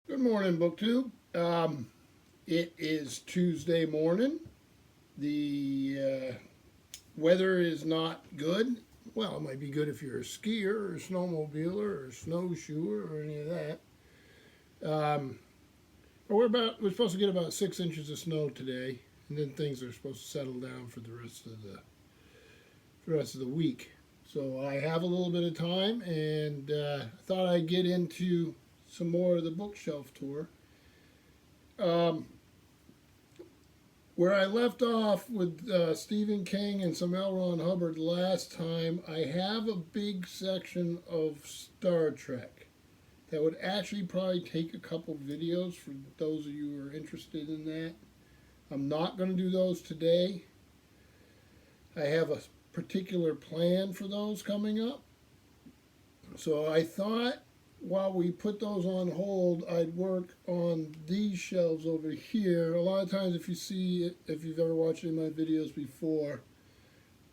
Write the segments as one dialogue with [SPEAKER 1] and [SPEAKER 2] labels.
[SPEAKER 1] Good morning, BookTube. It is Tuesday morning. The weather is not good. Well, it might be good if you're a skier or a snowmobiler or a snowshoer or any of that. Um, but we're supposed to get about 6 inches of snow today, and then things are supposed to settle down for the rest of the week. So I have a little bit of time, and I thought I'd get into some more of the bookshelf tour. Um, where I left off with Stephen King and some L. Ron Hubbard last time, I have a big section of Star Trek that would actually probably take a couple videos for those of you who are interested in that. I'm not going to do those today. I have a particular plan for those coming up. So I thought while we put those on hold, I'd work on these shelves over here. A lot of times, if you've ever watched any of my videos before,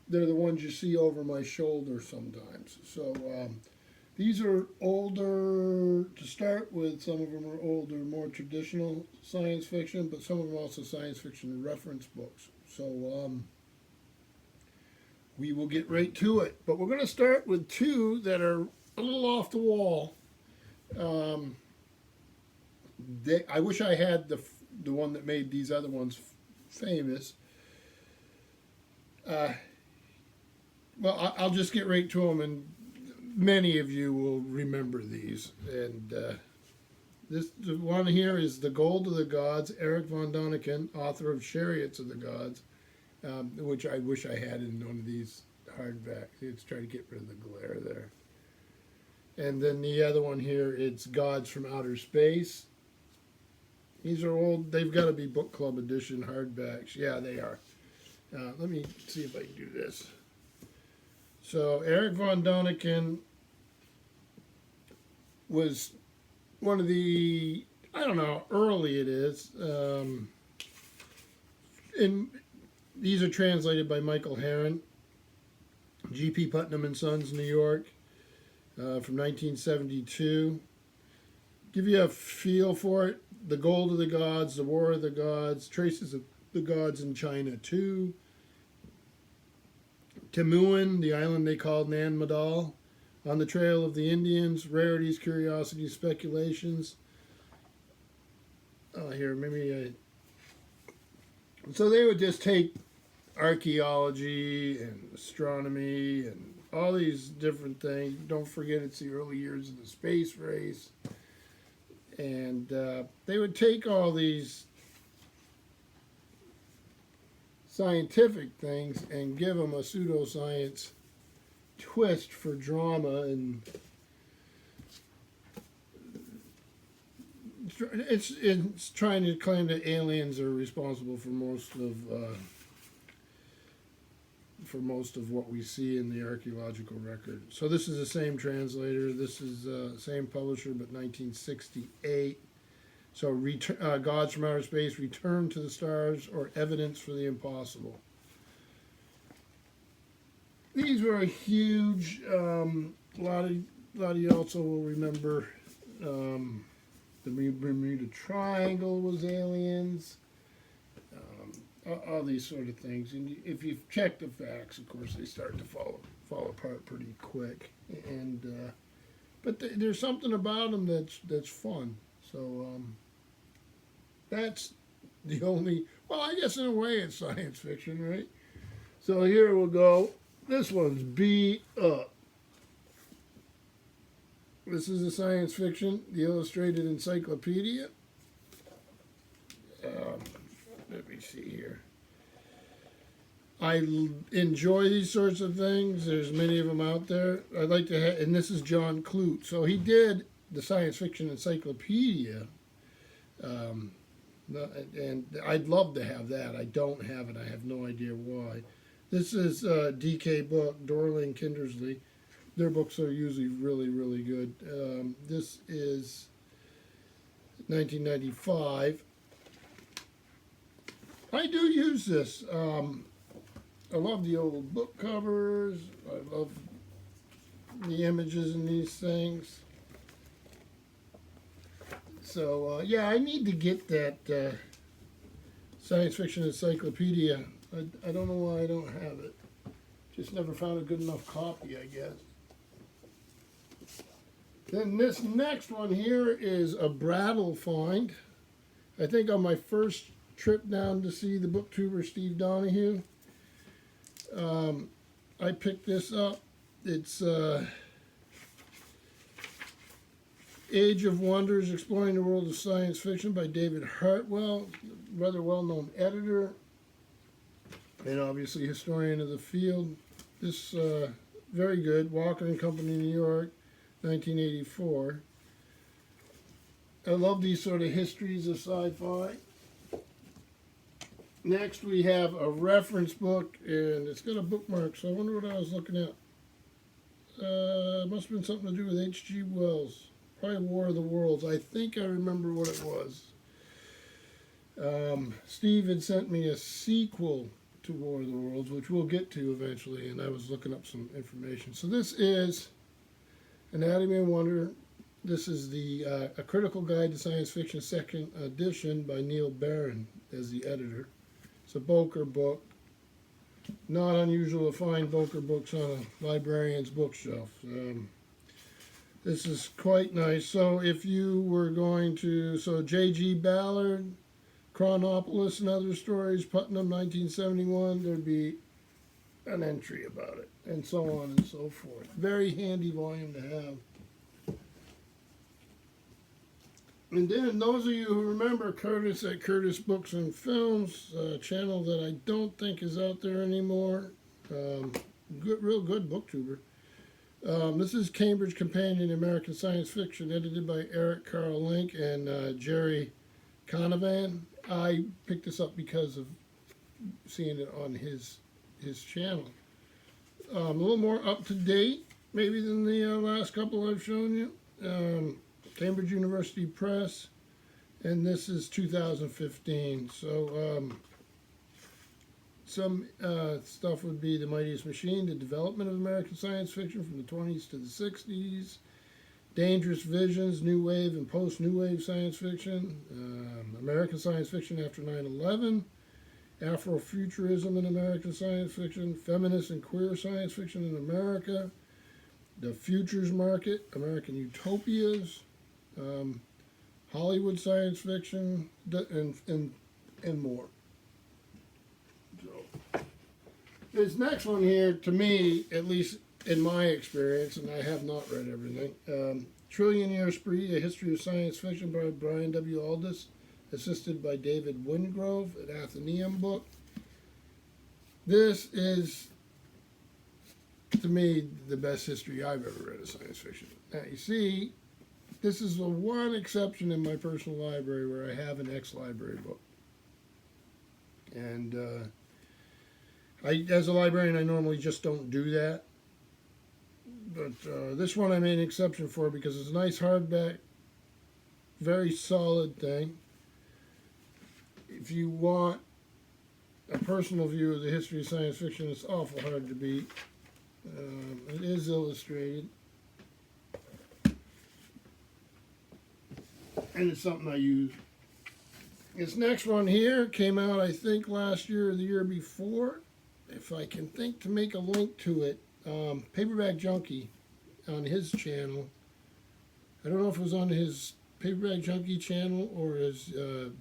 [SPEAKER 1] they're the ones you see over my shoulder sometimes. So these are older to start with. Some of them are older, more traditional science fiction, but some of them also science fiction reference books. So we will get right to it. But we're going to start with two that are a little off the wall. Um, I wish I had the one that made these other ones famous. Uh, well, I'll just get right to them, and many of you will remember these. And this the one here is The Gold of the Gods, Eric von Däniken, author of Chariots of the Gods, which I wish I had in one of these hardbacks. It's trying to get rid of the glare there. And then the other one here, it's Gods from Outer Space. These are old, they've got to be book club edition hardbacks. Yeah, they are. Let me see if I can do this. So Eric von Däniken was one of the, I don't know how early it is. And these are translated by Michael Herron, G.P. Putnam and Sons, New York. From 1972. Give you a feel for it. The Gold of the Gods, The War of the Gods, Traces of the Gods in China 2. Timuin, the island they called Nan Madol. On the Trail of the Indians, Rarities, Curiosities, Speculations. Here, maybe So they would just take archaeology and astronomy and all these different things. Don't forget it's the early years of the space race. And they would take all these scientific things and give them a pseudoscience twist for drama. And it's trying to claim that aliens are responsible for most of what we see in the archaeological record. So this is the same translator. This is the same publisher, but 1968. So Gods from Outer Space, Return to the Stars, or Evidence for the Impossible. These were a huge. A lot of you also will remember the Bermuda Triangle was aliens. All these sort of things, and if you check the facts, of course, they start to fall apart pretty quick. And but there's something about them that's fun. So that's the only. Well, I guess in a way it's science fiction, right? So here we'll go. This one's beat up. This is a science fiction, the Illustrated Encyclopedia. Let me see here. I enjoy these sorts of things. There's many of them out there. I'd like to have, and this is John Clute. So he did the Science Fiction Encyclopedia, and I'd love to have that. I don't have it. I have no idea why. This is DK Book, Dorling Kindersley. Their books are usually really, really good. This is 1995. I do use this. I love the old book covers. I love the images in these things. So yeah, I need to get that science fiction encyclopedia. I don't know why I don't have it. Just never found a good enough copy, I guess. Then this next one here is a Brattle find. I think on my first trip down to see the booktuber Steve Donahue, I picked this up. It's Age of Wonders, Exploring the World of Science Fiction by David Hartwell, rather well-known editor, and obviously historian of the field. This, very good, Walker and Company, New York, 1984. I love these sort of histories of sci-fi. Next we have a reference book, and it's got a bookmark, so I wonder what I was looking at. Must have been something to do with H.G. Wells. Probably War of the Worlds. I think I remember what it was. Steve had sent me a sequel to War of the Worlds, which we'll get to eventually, and I was looking up some information. So this is Anatomy of Wonder. This is the A Critical Guide to Science Fiction, second edition by Neil Barron as the editor. It's a Boker book. Not unusual to find Boker books on a librarian's bookshelf. This is quite nice. So if you were going to, J.G. Ballard, Chronopolis and Other Stories, Putnam, 1971, there'd be an entry about it, and so on and so forth. Very handy volume to have. And then those of you who remember Curtis at Curtis Books and Films, a channel that I don't think is out there anymore. Real good booktuber. This is Cambridge Companion in American Science Fiction, edited by Eric Carl Link and Jerry Conovan. I picked this up because of seeing it on his channel. A little more up to date, maybe, than the last couple I've shown you. Cambridge University Press, and this is 2015. So some stuff would be The Mightiest Machine, the development of American science fiction from the 20s to the 60s, Dangerous Visions, New Wave and Post-New Wave Science Fiction, American Science Fiction after 9/11, Afrofuturism in American Science Fiction, Feminist and Queer Science Fiction in America, The Futures Market, American Utopias, Hollywood Science Fiction, and more. So, this next one here, to me, at least in my experience, and I have not read everything, Trillion Year Spree, A History of Science Fiction by Brian W. Aldiss, assisted by David Wingrove, an Athenaeum book. This is, to me, the best history I've ever read of science fiction. Now, you see, this is the one exception in my personal library where I have an ex-library book. And as a librarian, I normally just don't do that. But this one I made an exception for because it's a nice hardback, very solid thing. If you want a personal view of the history of science fiction, it's awful hard to beat. It is illustrated. And it's something I use. This next one here came out, I think, last year or the year before. If I can think to make a link to it. Paperback Junkie on his channel. I don't know if it was on his Paperback Junkie channel or his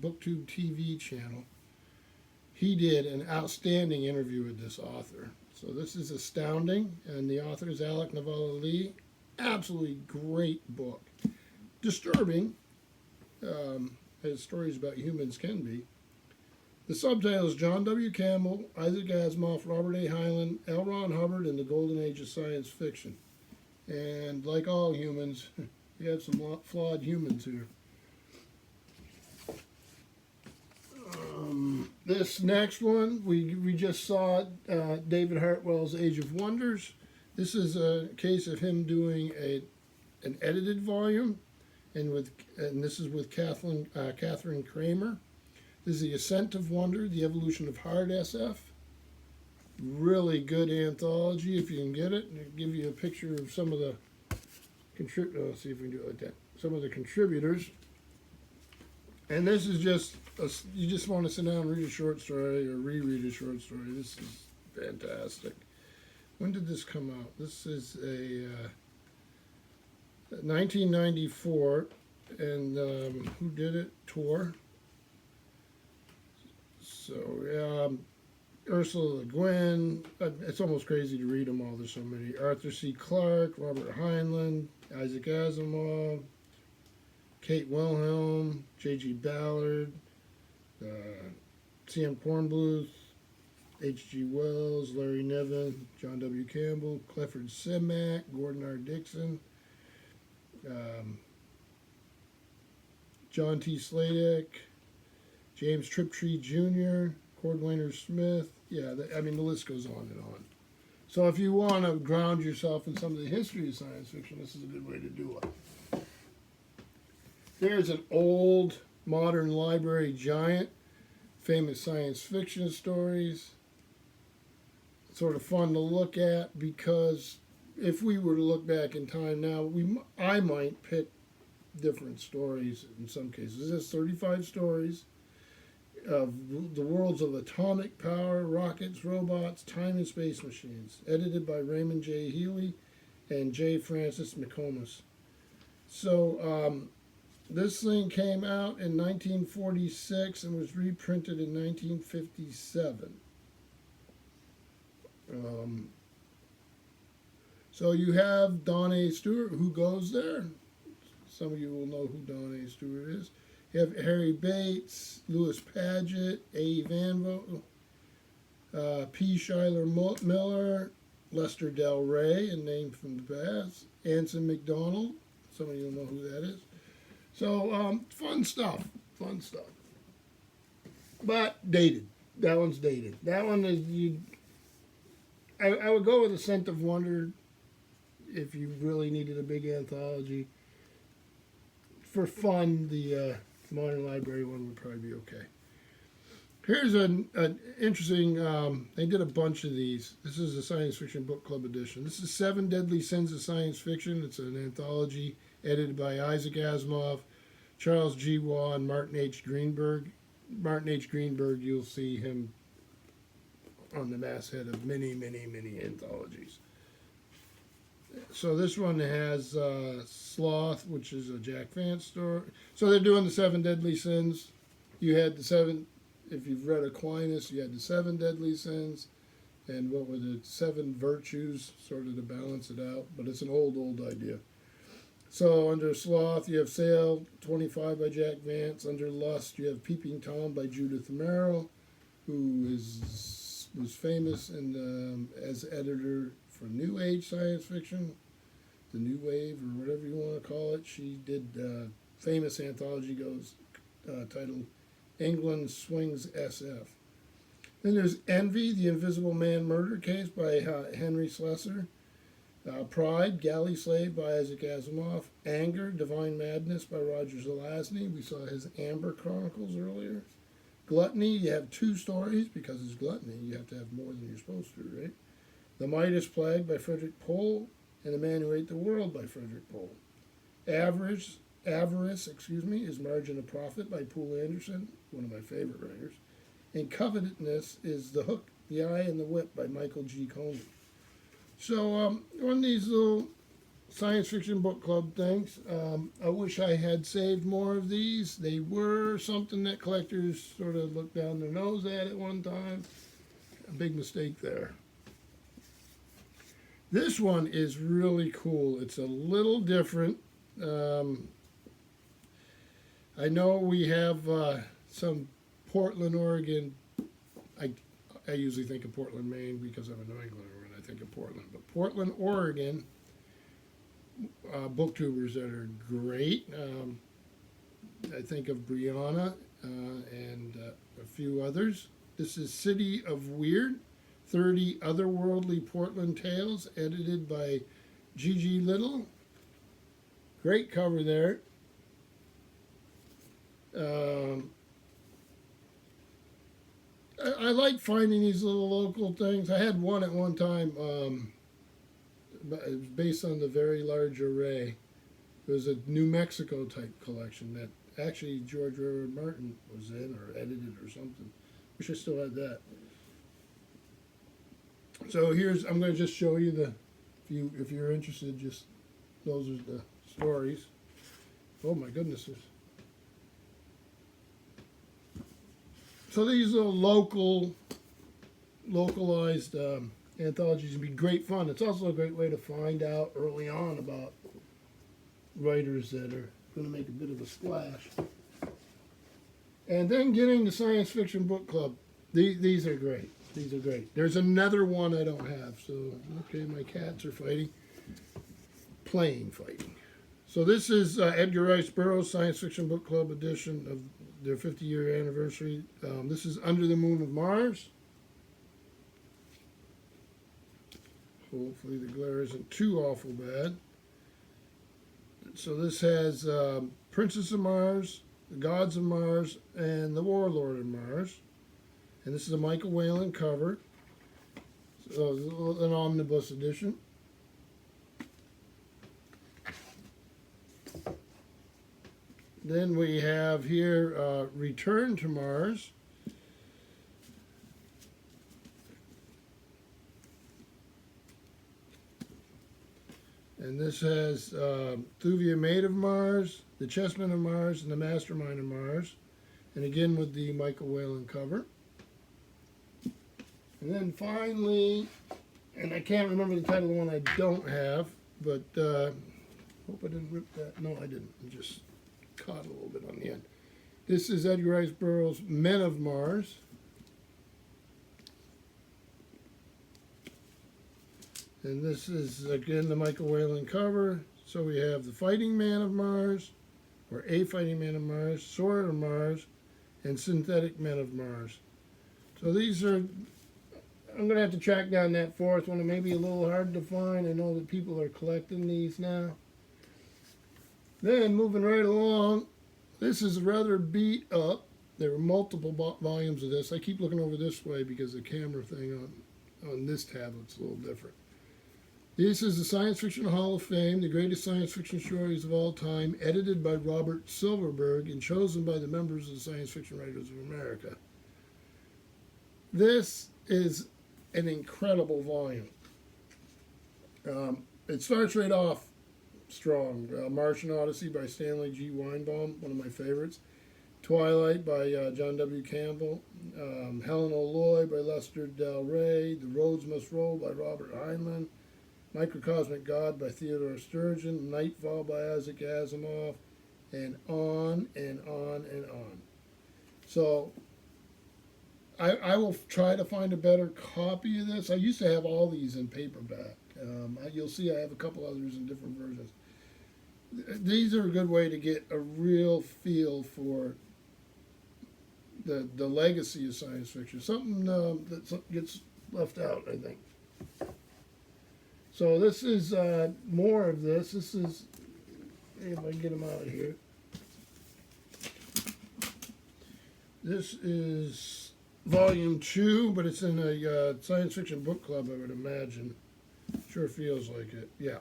[SPEAKER 1] BookTube TV channel. He did an outstanding interview with this author. So this is astounding, and the author is Alec Navala Lee. Absolutely great book. Disturbing, as stories about humans can be. The subtitle is John W. Campbell, Isaac Asimov, Robert A. Heinlein, L. Ron Hubbard, and the Golden Age of Science Fiction. And like all humans, we have some flawed humans here. This next one, we just saw David Hartwell's Age of Wonders. This is a case of him doing an edited volume, and this is with Catherine Kramer. This is The Ascent of Wonder, The Evolution of Hard SF. Really good anthology if you can get it. And I'll give you a picture of some of the let's see if we can do it like that. Some of the contributors. And this is just, you just want to sit down and read a short story or reread a short story. This is fantastic. When did this come out? This is a 1994, and who did it? Tor. So, Ursula Le Guin. It's almost crazy to read them all. There's so many. Arthur C. Clarke, Robert Heinlein, Isaac Asimov, Kate Wilhelm, J.G. Ballard, C.M. Kornbluth, H.G. Wells, Larry Niven, John W. Campbell, Clifford Simak, Gordon R. Dixon, John T. Sladek, James Triptree Jr., Cordwainer Smith. Yeah, I mean, the list goes on and on. So if you want to ground yourself in some of the history of science fiction, this is a good way to do it. There's an old modern library giant, famous science fiction stories. Sort of fun to look at, because if we were to look back in time now, I might pick different stories in some cases. There's 35 stories of the worlds of atomic power, rockets, robots, time and space machines, edited by Raymond J. Healy and J. Francis McComas. So this thing came out in 1946 and was reprinted in 1957. So you have Don A. Stewart, who goes there. Some of you will know who Don A. Stewart is. You have Harry Bates, Louis Paget, A. Van Vogt, P. Schuyler Miller, Lester Del Rey, a name from the past, Anson McDonald. Some of you will know who that is. So fun stuff, but dated. That one's dated. That one is I would go with Ascent of Wonder if you really needed a big anthology. For fun, the Modern Library one would probably be okay. Here's an interesting, they did a bunch of these. This is a Science Fiction Book Club edition. This is Seven Deadly Sins of Science Fiction. It's an anthology edited by Isaac Asimov, Charles G. Waugh, and Martin H. Greenberg. Martin H. Greenberg, you'll see him on the masthead of many, many, many anthologies. So this one has Sloth, which is a Jack Vance story. So they're doing the Seven Deadly Sins. You had the seven, if you've read Aquinas, you had the Seven Deadly Sins, and what were the Seven Virtues, sort of to balance it out. But it's an old idea. So under Sloth, you have Sail 25 by Jack Vance. Under Lust, you have Peeping Tom by Judith Merrill, who was famous as editor for New Age science fiction, the New Wave, or whatever you want to call it. She did famous anthology titled England Swings SF. Then there's Envy, the Invisible Man Murder Case by Henry Slessor. Pride, Galley Slave by Isaac Asimov. Anger, Divine Madness by Roger Zelazny. We saw his Amber Chronicles earlier. Gluttony, you have two stories, because it's gluttony. You have to have more than you're supposed to, right? The Midas Plague by Frederick Pohl, and The Man Who Ate the World by Frederick Pohl. Avarice, is Margin of Profit by Poul Anderson, one of my favorite writers. And Covetousness is The Hook, the Eye, and the Whip by Michael G. Coleman. So on these little science fiction book club things, I wish I had saved more of these. They were something that collectors sort of looked down their nose at one time. A big mistake there. This one is really cool. It's a little different. I know we have some Portland, Oregon. I usually think of Portland, Maine, because I'm a New Englander when I think of Portland. But Portland, Oregon, booktubers that are great. I think of Brianna and a few others. This is City of Weird, 30 Otherworldly Portland Tales, edited by G.G. Little. Great cover there. I like finding these little local things. I had one at one time. It was based on the Very Large Array. It was a New Mexico type collection that Actually, George R. R. Martin was in or edited or something. Wish I still had that. So here's, I'm going to just show you the, if you're interested, just those are the stories. Oh my goodness. So these are localized anthologies would be great fun. It's also a great way to find out early on about writers that are going to make a bit of a splash. And then getting the science fiction book club. These are great. These are great. There's another one I don't have. So, okay, my cats are fighting. Fighting. So this is Edgar Rice Burroughs Science Fiction Book Club edition of their 50-year anniversary. This is Under the Moon of Mars. Hopefully the glare isn't too awful bad. So this has Princess of Mars, The Gods of Mars, and The Warlord of Mars. And this is a Michael Whalen cover. So an omnibus edition. Then we have here Return to Mars. And this has Thuvia Maid of Mars, The Chessmen of Mars, and The Mastermind of Mars. And again with the Michael Whalen cover. And then finally, and I can't remember the title of the one I don't have, but hope I didn't rip that. No, I didn't. I just caught a little bit on the end. This is Edgar Rice Burroughs' Men of Mars. And this is, again, the Michael Whalen cover. So we have The Fighting Man of Mars, or A Fighting Man of Mars, Sword of Mars, and Synthetic Men of Mars. So these are, I'm going to have to track down that fourth one. It may be a little hard to find. I know that people are collecting these now. Then, moving right along, this is rather beat up. There were multiple volumes of this. I keep looking over this way because the camera thing on this tablet's a little different. This is the Science Fiction Hall of Fame, the greatest science fiction stories of all time, edited by Robert Silverberg and chosen by the members of the Science Fiction Writers of America. This is an incredible volume. It starts right off strong. Martian Odyssey by Stanley G. Weinbaum, one of my favorites. Twilight by John W. Campbell. Helen O'Loy by Lester Del Rey. The Roads Must Roll by Robert Heinlein. Microcosmic God by Theodore Sturgeon. Nightfall by Isaac Asimov. And on and on and on. So I will try to find a better copy of this. I used to have all these in paperback. You'll see I have a couple others in different versions. These are a good way to get a real feel for the legacy of science fiction. Something that gets left out, I think. So this is more of this. This is, if I can get them out of here. This is volume 2, but it's in a science fiction book club, I would imagine. Sure feels like it. Yeah.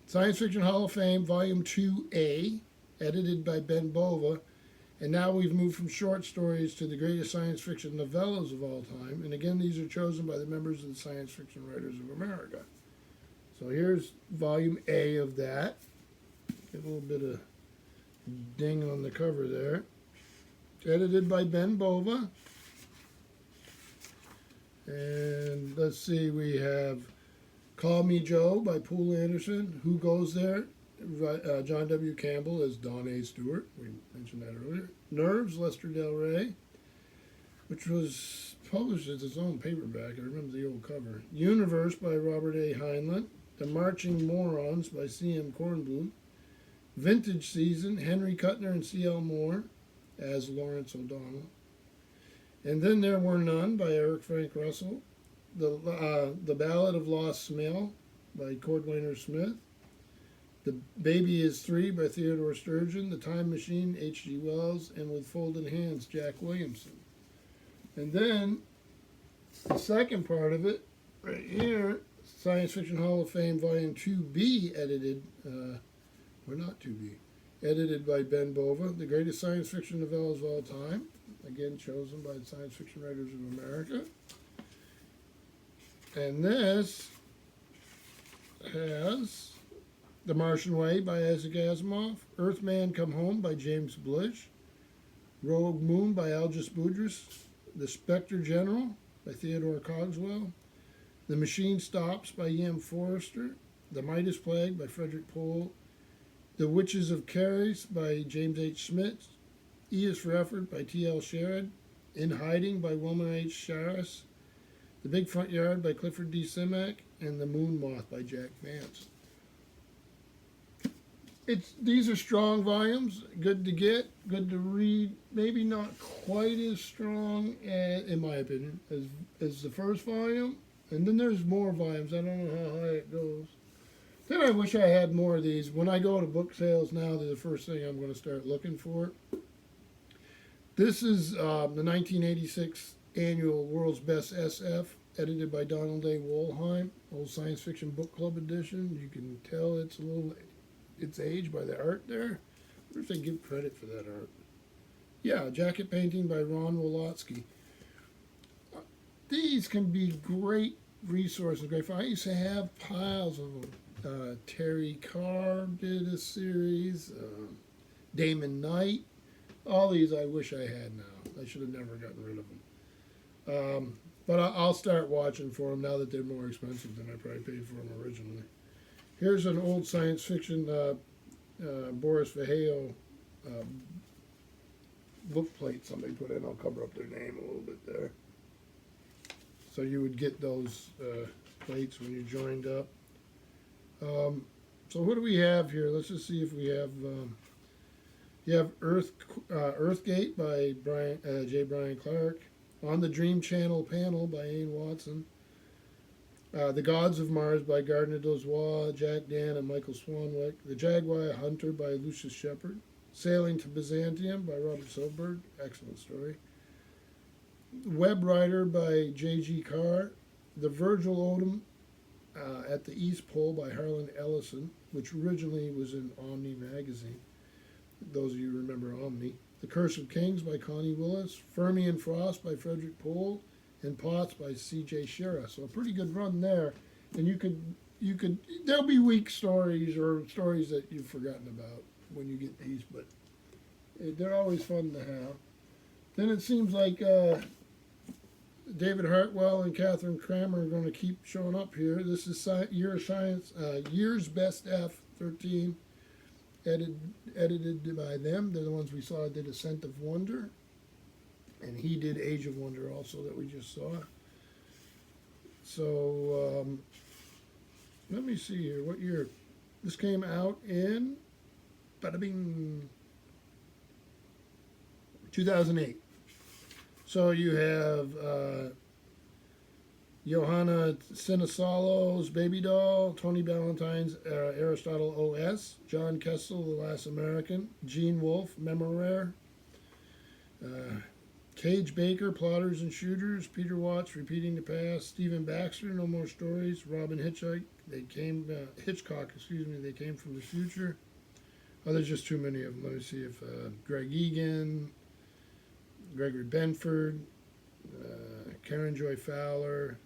[SPEAKER 1] Science Fiction Hall of Fame, Volume 2A, edited by Ben Bova. And now we've moved from short stories to the greatest science fiction novellas of all time. And again, these are chosen by the members of the Science Fiction Writers of America. So here's Volume A of that. Get a little bit of ding on the cover there. It's edited by Ben Bova. And let's see, we have Call Me Joe by Poole Anderson. Who Goes There? John W. Campbell as Don A. Stewart. We mentioned that earlier. Nerves, Lester Del Rey, which was published as its own paperback. I remember the old cover. Universe by Robert A. Heinlein. The Marching Morons by C.M. Kornblum. Vintage Season, Henry Kuttner and C.L. Moore as Lawrence O'Donnell. And Then There Were None by Eric Frank Russell. The Ballad of Lost Smell by Cordwainer Smith. The Baby Is Three by Theodore Sturgeon. The Time Machine, H.G. Wells. And With Folded Hands, Jack Williamson. And then the second part of it, right here, Science Fiction Hall of Fame, Volume 2B, edited, or not 2B, edited by Ben Bova, the greatest science fiction novellas of all time, again chosen by the Science Fiction Writers of America. And this has The Martian Way by Isaac Asimov, Earthman Come Home by James Blish, Rogue Moon by Algis Budrys, The Spectre General by Theodore Cogswell, The Machine Stops by E.M. Forrester, The Midas Plague by Frederick Pohl, The Witches of Caris by James H. Smith, E is for Effort by T.L. Sherrod, In Hiding by Wilma H. Sharas, The Big Front Yard by Clifford D. Simak, and The Moon Moth by Jack Vance. These are strong volumes, good to get, good to read, maybe not quite as strong, in my opinion, as the first volume. And then there's more volumes. I don't know how high it goes. Then I wish I had more of these. When I go to book sales now, they're the first thing I'm going to start looking for. This is the 1986 annual World's Best SF, edited by Donald A. Wollheim, Old Science Fiction Book Club edition. You can tell it's aged by the art there. I wonder if they give credit for that art. Yeah, jacket painting by Ron Wolotsky. These can be great resources. I used to have piles of them. Terry Carr did a series. Damon Knight. All these I wish I had now. I should have never gotten rid of them. But I'll start watching for them now that they're more expensive than I probably paid for them originally. Here's an old science fiction Boris Vallejo book plate somebody put in. I'll cover up their name a little bit there. So you would get those plates when you joined up. So what do we have here? Let's just see if we have. You have Earthgate by J. Brian Clark. On the Dream Channel Panel by Ian Watson. The Gods of Mars by Gardner Dozois, Jack Dan, and Michael Swanwick. The Jaguar Hunter by Lucius Shepard. Sailing to Byzantium by Robert Silberg. Excellent story. Web Rider by J.G. Carr. The Virgil Odom at the East Pole by Harlan Ellison, which originally was in Omni magazine. Those of you who remember Omni. The Curse of Kings by Connie Willis. Fermi and Frost by Frederick Pohl. And Potts by C.J. Shira. So a pretty good run there. And you could there'll be weak stories or stories that you've forgotten about when you get these, but they're always fun to have. Then it seems like David Hartwell and Catherine Kramer are going to keep showing up here. This is Year's Best F 13, edited by them. They're the ones we saw did Ascent of Wonder. And he did Age of Wonder also that we just saw. So, let me see here. What year? This came out in, bada bing, 2008. So you have Johanna Sinisalo's Baby Doll, Tony Ballantyne's Aristotle OS, John Kessel, The Last American, Gene Wolfe, Memorare, Cage Baker, Plotters and Shooters, Peter Watts, Repeating the Past, Stephen Baxter, No More Stories, Robin Hitchcock, they came from the future. Oh, there's just too many of them. Let me see if Greg Egan, Gregory Benford, Karen Joy Fowler,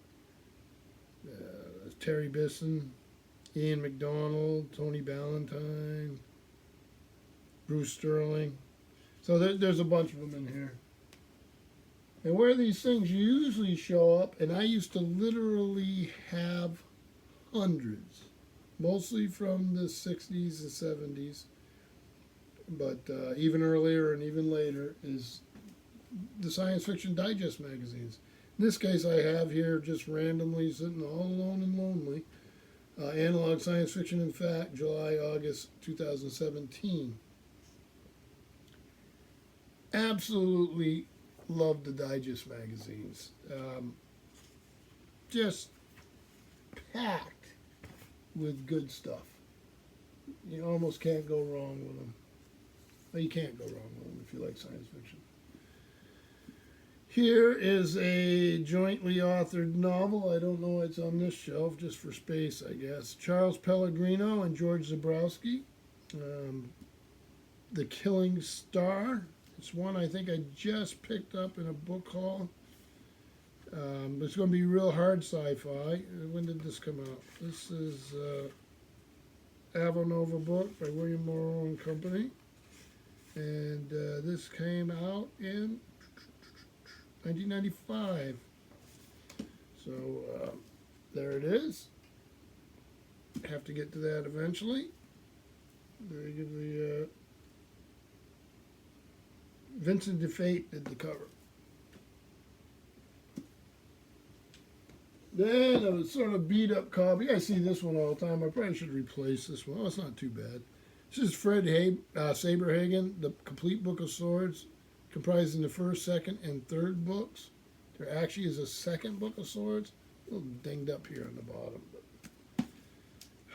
[SPEAKER 1] Terry Bisson, Ian McDonald, Tony Ballantyne, Bruce Sterling. So there's a bunch of them in here. And where these things usually show up, and I used to literally have hundreds, mostly from the 60s and 70s, but even earlier and even later, is the Science Fiction Digest magazines. In this case, I have here, just randomly sitting all alone and lonely, Analog Science Fiction and Fact, July, August 2017. Absolutely love the Digest magazines. Just packed with good stuff. You almost can't go wrong with them. Well, you can't go wrong with them if you like science fiction. Here is a jointly authored novel. I don't know why it's on this shelf, just for space, I guess. Charles Pellegrino and George Zabrowski. The Killing Star. It's one I think I just picked up in a book haul. It's going to be real hard sci-fi. When did this come out? This is Avanova book by William Morrow and Company. And this came out in 1995. So there it is. Have to get to that eventually. There you give the Vincent DeFate did the cover. Then a sort of beat up copy. I see this one all the time. I probably should replace this one. Oh, it's not too bad. This is Fred Saberhagen, the Complete Book of Swords, comprising the first, second, and third books. There actually is a second book of swords. A little dinged up here on the bottom. But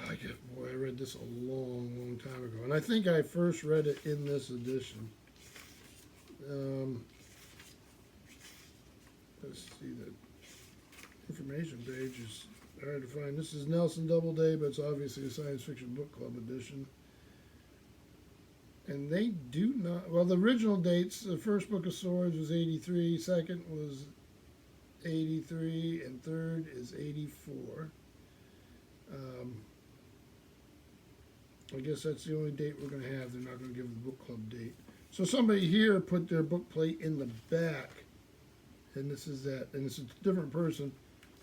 [SPEAKER 1] I read this a long, long time ago. And I think I first read it in this edition. Let's see, the information page is hard to find. This is Nelson Doubleday, but it's obviously a science fiction book club edition. And they do not, well, the original dates, the first book of swords was 83, second was 83, and third is 84. I guess that's the only date we're going to have. They're not going to give the book club date. So somebody here put their book plate in the back, and this is that. And this is a different person,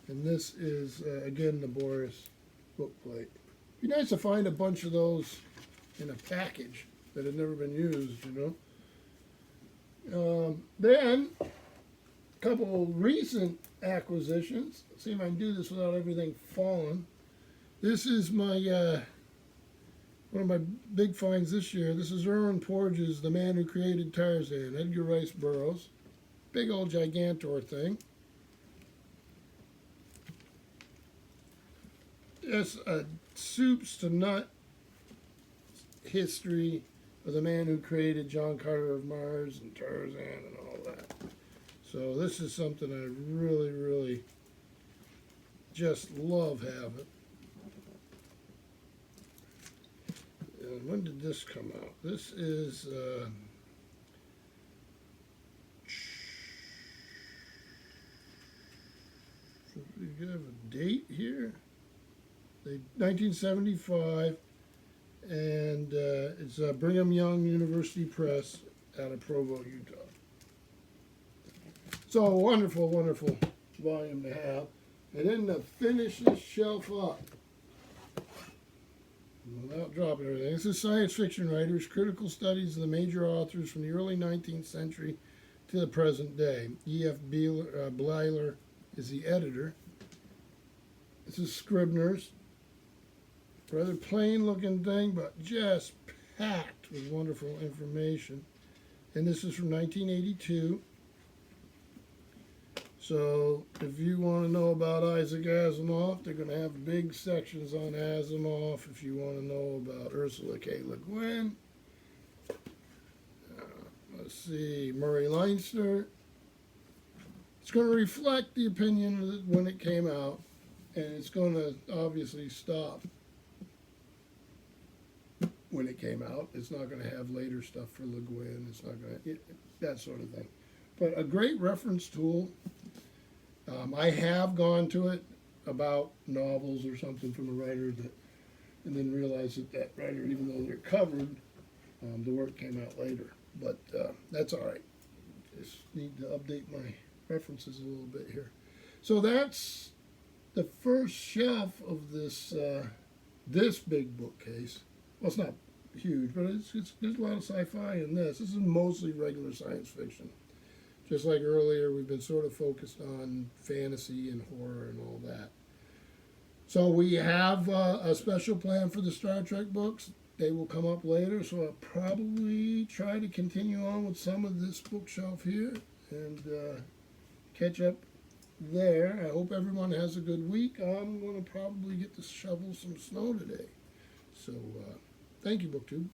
[SPEAKER 1] and this is, again, the Boris book plate. It'd be nice to find a bunch of those in a package that had never been used, you know. Then, a couple recent acquisitions. Let's see if I can do this without everything falling. This is my one of my big finds this year. This is Irwin Porges, The Man Who Created Tarzan, Edgar Rice Burroughs. Big old Gigantor thing. It's a soups to nut history of the man who created John Carter of Mars and Tarzan and all that. So this is something I really, really just love having. And when did this come out? This is we have a date here. 1975, and it's Brigham Young University Press out of Provo, Utah. So a wonderful, wonderful volume to have. And then to finish this shelf up, without dropping everything, this is Science Fiction Writers, Critical Studies of the Major Authors from the early 19th century to the present day. E.F. Bleiler is the editor. This is Scribner's. Rather plain looking thing, but just packed with wonderful information. And this is from 1982. So if you want to know about Isaac Asimov, they're going to have big sections on Asimov. If you want to know about Ursula K. Le Guin, let's see, Murray Leinster. It's going to reflect the opinion when it came out, and it's going to obviously stop when it came out. It's not going to have later stuff for Le Guin. It's not going to, that sort of thing. But a great reference tool. I have gone to it about novels or something from a writer that, and then realized that that writer, even though they're covered, the work came out later. But that's all right. Just need to update my references a little bit here. So that's the first shelf of this this big bookcase. Well, it's not huge, but there's a lot of sci-fi in this. This is mostly regular science fiction. Just like earlier, we've been sort of focused on fantasy and horror and all that. So we have a special plan for the Star Trek books. They will come up later, so I'll probably try to continue on with some of this bookshelf here and catch up there. I hope everyone has a good week. I'm going to probably get to shovel some snow today. So thank you, BookTube.